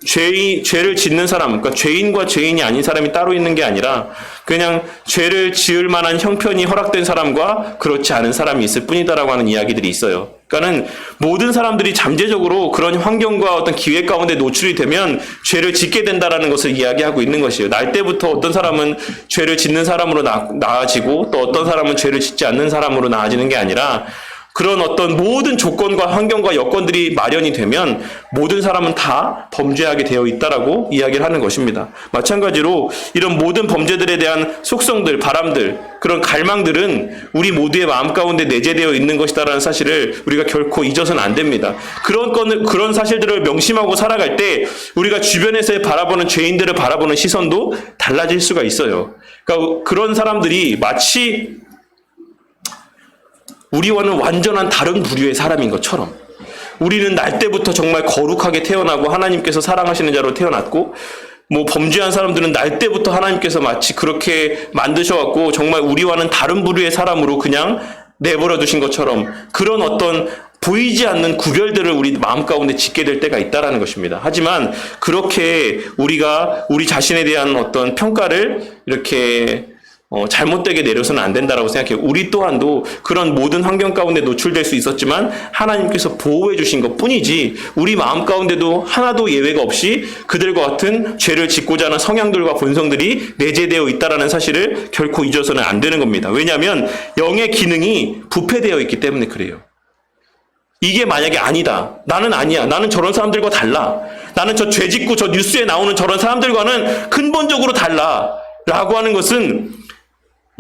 죄를 짓는 사람, 그러니까 죄인과 죄인이 아닌 사람이 따로 있는 게 아니라 그냥 죄를 지을 만한 형편이 허락된 사람과 그렇지 않은 사람이 있을 뿐이다라고 하는 이야기들이 있어요. 그러니까는 모든 사람들이 잠재적으로 그런 환경과 어떤 기회 가운데 노출이 되면 죄를 짓게 된다라는 것을 이야기하고 있는 것이에요. 날 때부터 어떤 사람은 죄를 짓는 사람으로 나아지고 또 어떤 사람은 죄를 짓지 않는 사람으로 나아지는 게 아니라 그런 어떤 모든 조건과 환경과 여건들이 마련이 되면 모든 사람은 다 범죄하게 되어 있다라고 이야기를 하는 것입니다. 마찬가지로 이런 모든 범죄들에 대한 속성들, 바람들, 그런 갈망들은 우리 모두의 마음 가운데 내재되어 있는 것이다라는 사실을 우리가 결코 잊어서는 안 됩니다. 그런 사실들을 명심하고 살아갈 때 우리가 주변에서 바라보는 죄인들을 바라보는 시선도 달라질 수가 있어요. 그러니까 그런 사람들이 마치 우리와는 완전한 다른 부류의 사람인 것처럼 우리는 날 때부터 정말 거룩하게 태어나고 하나님께서 사랑하시는 자로 태어났고 범죄한 사람들은 날 때부터 하나님께서 마치 그렇게 만드셔갖고 정말 우리와는 다른 부류의 사람으로 그냥 내버려 두신 것처럼 그런 어떤 보이지 않는 구별들을 우리 마음 가운데 짓게 될 때가 있다라는 것입니다. 하지만 그렇게 우리가 우리 자신에 대한 어떤 평가를 이렇게 잘못되게 내려서는 안 된다라고 생각해요. 우리 또한도 그런 모든 환경 가운데 노출될 수 있었지만 하나님께서 보호해 주신 것 뿐이지 우리 마음 가운데도 하나도 예외가 없이 그들과 같은 죄를 짓고자 하는 성향들과 본성들이 내재되어 있다라는 사실을 결코 잊어서는 안 되는 겁니다. 왜냐하면 영의 기능이 부패되어 있기 때문에 그래요. 이게 만약에 아니다. 나는 아니야. 나는 저런 사람들과 달라. 나는 저 죄 짓고 저 뉴스에 나오는 저런 사람들과는 근본적으로 달라. 라고 하는 것은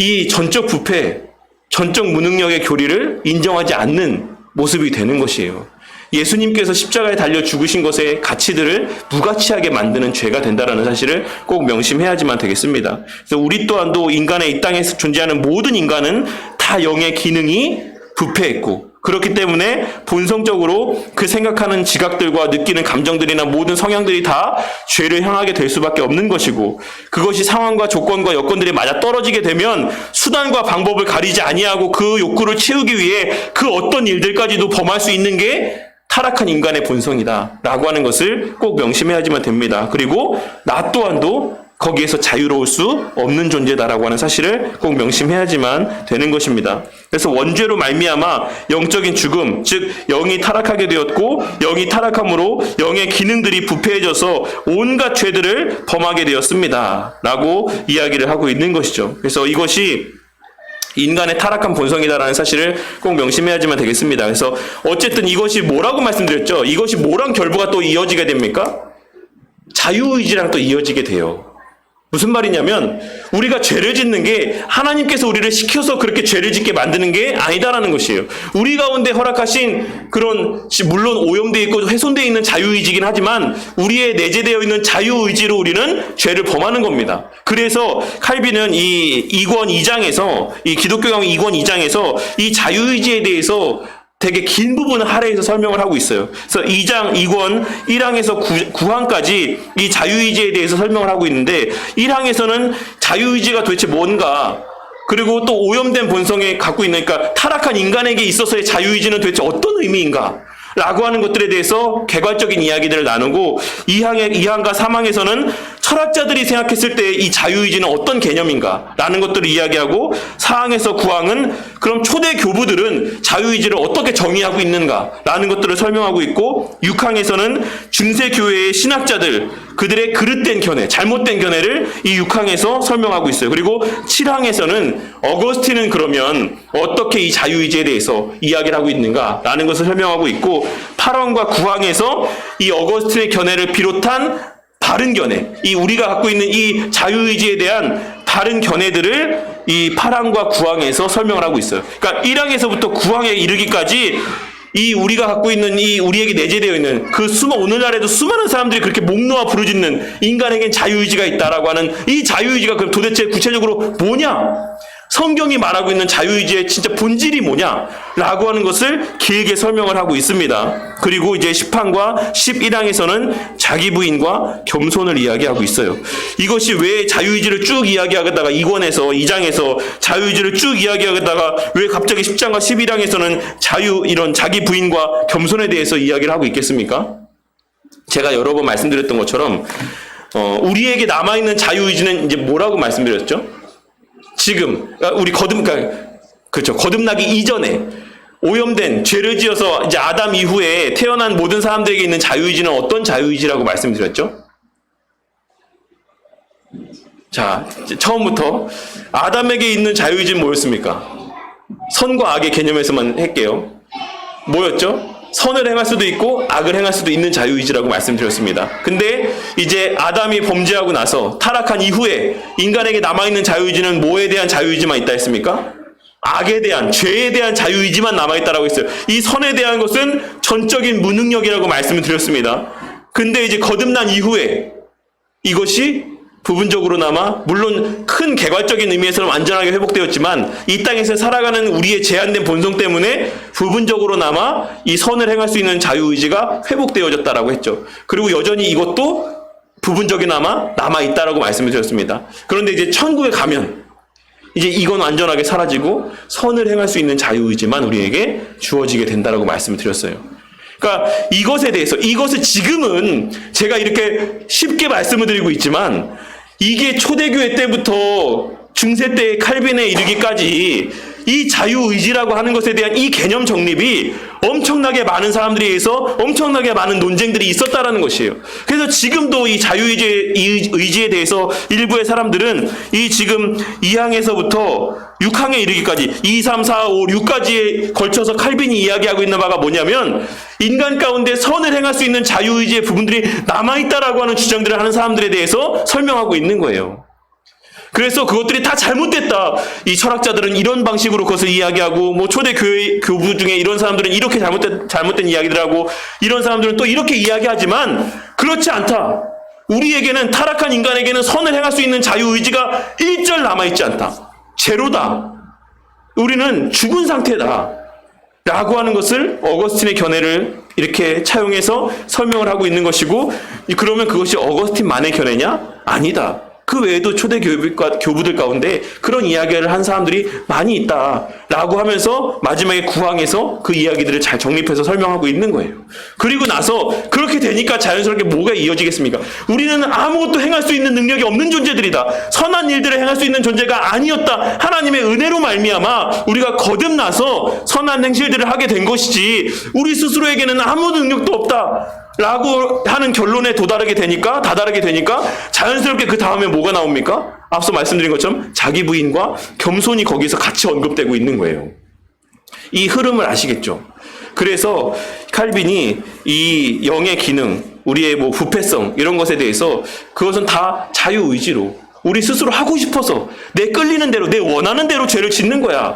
이 전적 부패, 전적 무능력의 교리를 인정하지 않는 모습이 되는 것이에요. 예수님께서 십자가에 달려 죽으신 것의 가치들을 무가치하게 만드는 죄가 된다는 사실을 꼭 명심해야지만 되겠습니다. 그래서 우리 또한도 인간의 이 땅에서 존재하는 모든 인간은 다 영의 기능이 부패했고 그렇기 때문에 본성적으로 그 생각하는 지각들과 느끼는 감정들이나 모든 성향들이 다 죄를 향하게 될 수밖에 없는 것이고 그것이 상황과 조건과 여건들이 맞아 떨어지게 되면 수단과 방법을 가리지 아니하고 그 욕구를 채우기 위해 그 어떤 일들까지도 범할 수 있는 게 타락한 인간의 본성이다 라고 하는 것을 꼭 명심해야지만 됩니다. 그리고 나 또한도 거기에서 자유로울 수 없는 존재다라고 하는 사실을 꼭 명심해야지만 되는 것입니다. 그래서 원죄로 말미암아 영적인 죽음, 즉 영이 타락하게 되었고 영이 타락함으로 영의 기능들이 부패해져서 온갖 죄들을 범하게 되었습니다. 라고 이야기를 하고 있는 것이죠. 그래서 이것이 인간의 타락한 본성이다라는 사실을 꼭 명심해야지만 되겠습니다. 그래서 어쨌든 이것이 뭐라고 말씀드렸죠? 이것이 뭐랑 결부가 또 이어지게 됩니까? 자유의지랑 또 이어지게 돼요. 무슨 말이냐면 우리가 죄를 짓는 게 하나님께서 우리를 시켜서 그렇게 죄를 짓게 만드는 게 아니다라는 것이에요. 우리 가운데 허락하신 그런 물론 오염되어 있고 훼손되어 있는 자유의지긴 하지만 우리의 내재되어 있는 자유의지로 우리는 죄를 범하는 겁니다. 그래서 칼빈은 이 2권 2장에서 이 기독교경 2권 2장에서 이 자유의지에 대해서 되게 긴 부분을 할애해서 설명을 하고 있어요. 그래서 2장, 2권, 1항에서 9항까지 이 자유의지에 대해서 설명을 하고 있는데 1항에서는 자유의지가 도대체 뭔가 그리고 또 오염된 본성에 갖고 있는 그러니까 타락한 인간에게 있어서의 자유의지는 도대체 어떤 의미인가 라고 하는 것들에 대해서 개괄적인 이야기들을 나누고 2항과 3항에서는 철학자들이 생각했을 때 이 자유의지는 어떤 개념인가 라는 것들을 이야기하고 4항에서 9항은 그럼 초대 교부들은 자유의지를 어떻게 정의하고 있는가 라는 것들을 설명하고 있고 6항에서는 중세교회의 신학자들 그들의 그릇된 견해, 잘못된 견해를 이 6항에서 설명하고 있어요. 그리고 7항에서는 어거스틴은 그러면 어떻게 이 자유의지에 대해서 이야기를 하고 있는가 라는 것을 설명하고 있고 8항과 9항에서 이 어거스틴의 견해를 비롯한 바른 견해, 이 우리가 갖고 있는 이 자유의지에 대한 바른 견해들을 이 8항과 9항에서 설명을 하고 있어요. 그러니까 1항에서부터 9항에 이르기까지 이 우리가 갖고 있는 이 우리에게 내재되어 있는 그 오늘날에도 수많은 사람들이 그렇게 목 놓아 부르짖는 인간에겐 자유의지가 있다라고 하는 이 자유의지가 그럼 도대체 구체적으로 뭐냐? 성경이 말하고 있는 자유의지의 진짜 본질이 뭐냐? 라고 하는 것을 길게 설명을 하고 있습니다. 그리고 이제 10항과 11항에서는 자기 부인과 겸손을 이야기하고 있어요. 이것이 왜 자유의지를 쭉 이야기하다가 2장에서 자유의지를 쭉 이야기하다가 왜 갑자기 10장과 11항에서는 이런 자기 부인과 겸손에 대해서 이야기를 하고 있겠습니까? 제가 여러 번 말씀드렸던 것처럼 우리에게 남아있는 자유의지는 이제 뭐라고 말씀드렸죠? 지금 우리 거듭나기 이전에 오염된 죄를 지어서 이제 아담 이후에 태어난 모든 사람들에게 있는 자유의지는 어떤 자유의지라고 말씀드렸죠? 자, 처음부터 아담에게 있는 자유의지는 뭐였습니까? 선과 악의 개념에서만 할게요. 뭐였죠? 선을 행할 수도 있고 악을 행할 수도 있는 자유의지라고 말씀드렸습니다. 근데 이제 아담이 범죄하고 나서 타락한 이후에 인간에게 남아있는 자유의지는 뭐에 대한 자유의지만 있다 했습니까? 악에 대한, 죄에 대한 자유의지만 남아있다라고 했어요. 이 선에 대한 것은 전적인 무능력이라고 말씀을 드렸습니다. 근데 이제 거듭난 이후에 이것이 부분적으로나마 물론 큰 개괄적인 의미에서는 완전하게 회복되었지만 이 땅에서 살아가는 우리의 제한된 본성 때문에 부분적으로나마 이 선을 행할 수 있는 자유의지가 회복되어졌다라고 했죠. 그리고 여전히 이것도 부분적이나마 남아있다라고 말씀을 드렸습니다. 그런데 이제 천국에 가면 이제 이건 완전하게 사라지고 선을 행할 수 있는 자유의지만 우리에게 주어지게 된다라고 말씀을 드렸어요. 그러니까 이것에 대해서, 이것을 지금은 제가 이렇게 쉽게 말씀을 드리고 있지만 이게 초대교회 때부터 중세 때의 칼빈에 이르기까지 이 자유의지라고 하는 것에 대한 이 개념 정립이 엄청나게 많은 사람들에 의해서 엄청나게 많은 논쟁들이 있었다라는 것이에요. 그래서 지금도 이 자유의지에 대해서 일부의 사람들은 이 지금 2항에서부터 6항에 이르기까지 2, 3, 4, 5, 6까지에 걸쳐서 칼빈이 이야기하고 있는 바가 뭐냐면 인간 가운데 선을 행할 수 있는 자유의지의 부분들이 남아있다라고 하는 주장들을 하는 사람들에 대해서 설명하고 있는 거예요. 그래서 그것들이 다 잘못됐다. 이 철학자들은 이런 방식으로 그것을 이야기하고, 뭐 초대 교회 교부 중에 이런 사람들은 이렇게 잘못된 이야기들 하고, 이런 사람들은 또 이렇게 이야기하지만 그렇지 않다. 우리에게는 타락한 인간에게는 선을 행할 수 있는 자유의지가 일절 남아있지 않다. 제로다. 우리는 죽은 상태다. 라고 하는 것을 어거스틴의 견해를 이렇게 차용해서 설명을 하고 있는 것이고, 그러면 그것이 어거스틴만의 견해냐? 아니다. 그 외에도 초대 교부들 가운데 그런 이야기를 한 사람들이 많이 있다라고 하면서 마지막에 9항에서 그 이야기들을 잘 정립해서 설명하고 있는 거예요. 그리고 나서 그렇게 되니까 자연스럽게 뭐가 이어지겠습니까? 우리는 아무것도 행할 수 있는 능력이 없는 존재들이다. 선한 일들을 행할 수 있는 존재가 아니었다. 하나님의 은혜로 말미암아 우리가 거듭나서 선한 행실들을 하게 된 것이지 우리 스스로에게는 아무 능력도 없다. 라고 하는 결론에 다다르게 되니까 자연스럽게 그 다음에 뭐가 나옵니까? 앞서 말씀드린 것처럼 자기 부인과 겸손이 거기서 같이 언급되고 있는 거예요. 이 흐름을 아시겠죠? 그래서 칼빈이 이 영의 기능, 우리의 뭐 부패성 이런 것에 대해서 그것은 다 자유의지로 우리 스스로 하고 싶어서 내 끌리는 대로 내 원하는 대로 죄를 짓는 거야.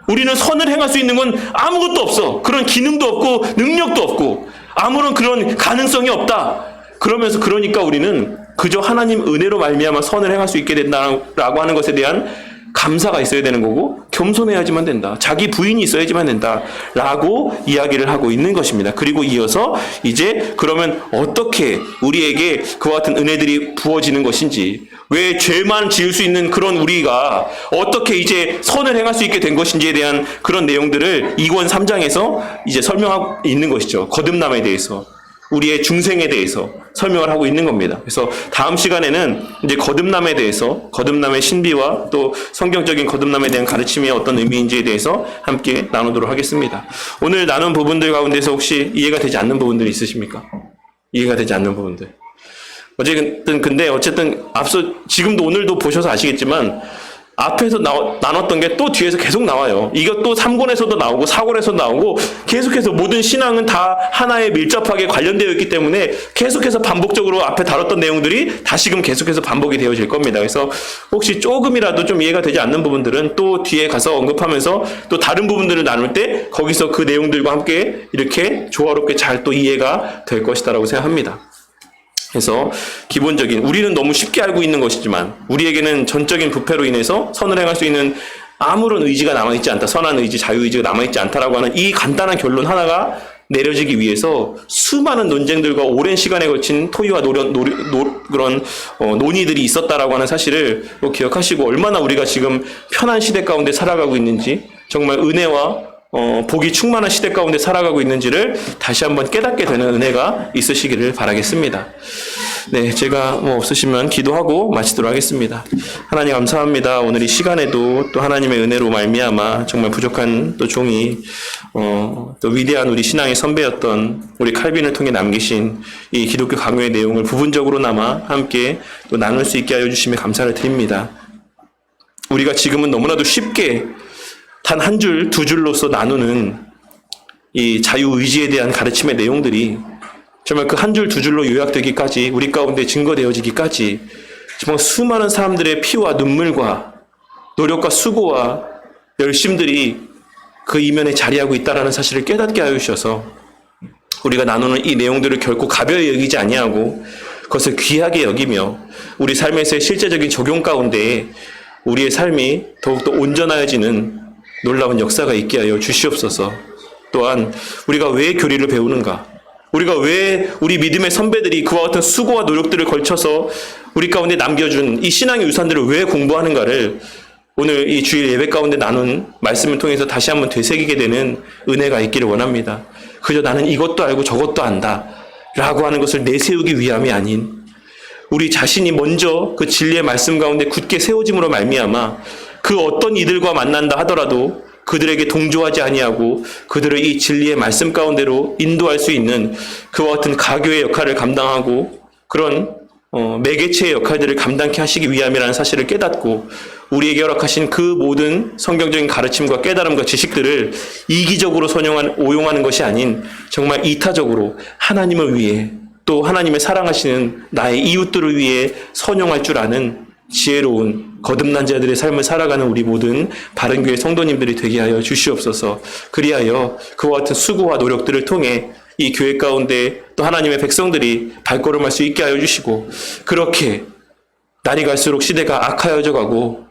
우리는 선을 행할 수 있는 건 아무것도 없어. 그런 기능도 없고 능력도 없고 아무런 그런 가능성이 없다. 그러니까 우리는 그저 하나님 은혜로 말미암아 선을 행할 수 있게 된다라고 하는 것에 대한 감사가 있어야 되는 거고 겸손해야지만 된다. 자기 부인이 있어야지만 된다라고 이야기를 하고 있는 것입니다. 그리고 이어서 이제 그러면 어떻게 우리에게 그와 같은 은혜들이 부어지는 것인지, 왜 죄만 지을 수 있는 그런 우리가 어떻게 이제 선을 행할 수 있게 된 것인지에 대한 그런 내용들을 2권 3장에서 이제 설명하고 있는 것이죠. 거듭남에 대해서, 우리의 중생에 대해서 설명을 하고 있는 겁니다. 그래서 다음 시간에는 이제 거듭남에 대해서, 거듭남의 신비와 또 성경적인 거듭남에 대한 가르침이 어떤 의미인지에 대해서 함께 나누도록 하겠습니다. 오늘 나눈 부분들 가운데서 혹시 이해가 되지 않는 부분들이 있으십니까? 이해가 되지 않는 부분들. 어쨌든 앞서 지금도 오늘도 보셔서 아시겠지만 앞에서 나눴던 게 또 뒤에서 계속 나와요. 이것도 3권에서도 나오고 4권에서도 나오고 계속해서 모든 신앙은 다 하나에 밀접하게 관련되어 있기 때문에 계속해서 반복적으로 앞에 다뤘던 내용들이 다시금 계속해서 반복이 되어질 겁니다. 그래서 혹시 조금이라도 좀 이해가 되지 않는 부분들은 또 뒤에 가서 언급하면서 또 다른 부분들을 나눌 때 거기서 그 내용들과 함께 이렇게 조화롭게 잘 또 이해가 될 것이다라고 생각합니다. 그래서 기본적인, 우리는 너무 쉽게 알고 있는 것이지만 우리에게는 전적인 부패로 인해서 선을 행할 수 있는 아무런 의지가 남아있지 않다. 선한 의지, 자유의지가 남아있지 않다라고 하는 이 간단한 결론 하나가 내려지기 위해서 수많은 논쟁들과 오랜 시간에 걸친 토의와 그런 논의들이 있었다라고 하는 사실을 기억하시고, 얼마나 우리가 지금 편한 시대 가운데 살아가고 있는지, 정말 은혜와 복이 충만한 시대 가운데 살아가고 있는지를 다시 한번 깨닫게 되는 은혜가 있으시기를 바라겠습니다. 네, 제가 없으시면 기도하고 마치도록 하겠습니다. 하나님 감사합니다. 오늘 이 시간에도 또 하나님의 은혜로 말미암아 정말 부족한 또 종이 또 위대한 우리 신앙의 선배였던 우리 칼빈을 통해 남기신 이 기독교 강요의 내용을 부분적으로나마 함께 또 나눌 수 있게 하여 주심에 감사를 드립니다. 우리가 지금은 너무나도 쉽게 단 한 줄, 두 줄로서 나누는 이 자유의지에 대한 가르침의 내용들이 정말 그 한 줄, 두 줄로 요약되기까지 우리 가운데 증거되어지기까지 정말 수많은 사람들의 피와 눈물과 노력과 수고와 열심들이 그 이면에 자리하고 있다는 사실을 깨닫게 하여 주셔서 우리가 나누는 이 내용들을 결코 가벼이 여기지 아니하고 그것을 귀하게 여기며 우리 삶에서의 실제적인 적용 가운데 우리의 삶이 더욱더 온전하여지는 놀라운 역사가 있게 하여 주시옵소서. 또한 우리가 왜 교리를 배우는가? 우리가 왜 우리 믿음의 선배들이 그와 같은 수고와 노력들을 걸쳐서 우리 가운데 남겨준 이 신앙의 유산들을 왜 공부하는가를 오늘 이 주일 예배 가운데 나눈 말씀을 통해서 다시 한번 되새기게 되는 은혜가 있기를 원합니다. 그저 나는 이것도 알고 저것도 안다 라고 하는 것을 내세우기 위함이 아닌 우리 자신이 먼저 그 진리의 말씀 가운데 굳게 세워짐으로 말미암아 그 어떤 이들과 만난다 하더라도 그들에게 동조하지 아니하고 그들을 이 진리의 말씀 가운데로 인도할 수 있는 그와 같은 가교의 역할을 감당하고 그런 매개체의 역할들을 감당케 하시기 위함이라는 사실을 깨닫고 우리에게 허락하신 그 모든 성경적인 가르침과 깨달음과 지식들을 이기적으로 오용하는 것이 아닌 정말 이타적으로 하나님을 위해 또 하나님의 사랑하시는 나의 이웃들을 위해 선용할 줄 아는 지혜로운 거듭난 자들의 삶을 살아가는 우리 모든 바른교회 성도님들이 되게 하여 주시옵소서. 그리하여 그와 같은 수고와 노력들을 통해 이 교회 가운데 또 하나님의 백성들이 발걸음할 수 있게 하여 주시고 그렇게 날이 갈수록 시대가 악하여져 가고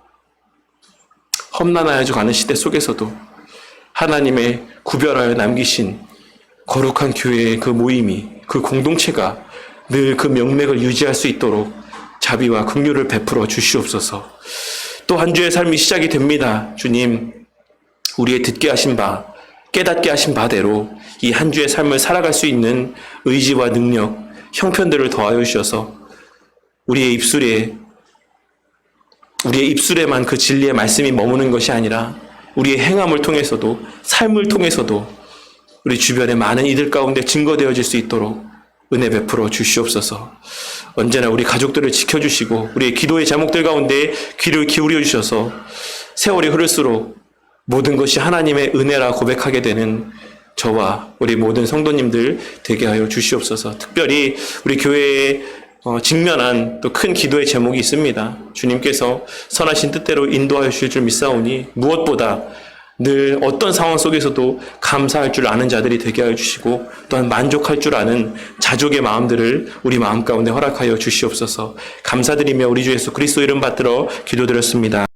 험난하여져 가는 시대 속에서도 하나님의 구별하여 남기신 거룩한 교회의 그 모임이 그 공동체가 늘 그 명맥을 유지할 수 있도록 자비와 긍휼을 베풀어 주시옵소서. 또 한 주의 삶이 시작이 됩니다. 주님, 우리의 듣게 하신 바, 깨닫게 하신 바대로 이 한 주의 삶을 살아갈 수 있는 의지와 능력, 형편들을 더하여 주셔서 우리의 입술에만 그 진리의 말씀이 머무는 것이 아니라 우리의 행함을 통해서도 삶을 통해서도 우리 주변의 많은 이들 가운데 증거되어질 수 있도록 은혜 베풀어 주시옵소서. 언제나 우리 가족들을 지켜주시고 우리의 기도의 제목들 가운데 귀를 기울여 주셔서 세월이 흐를수록 모든 것이 하나님의 은혜라 고백하게 되는 저와 우리 모든 성도님들 되게 하여 주시옵소서. 특별히 우리 교회에 직면한 또 큰 기도의 제목이 있습니다. 주님께서 선하신 뜻대로 인도하여 주실 줄 믿사오니 무엇보다 늘 어떤 상황 속에서도 감사할 줄 아는 자들이 되게 하여 주시고 또한 만족할 줄 아는 자족의 마음들을 우리 마음 가운데 허락하여 주시옵소서. 감사드리며 우리 주 예수 그리스도 이름 받들어 기도드렸습니다.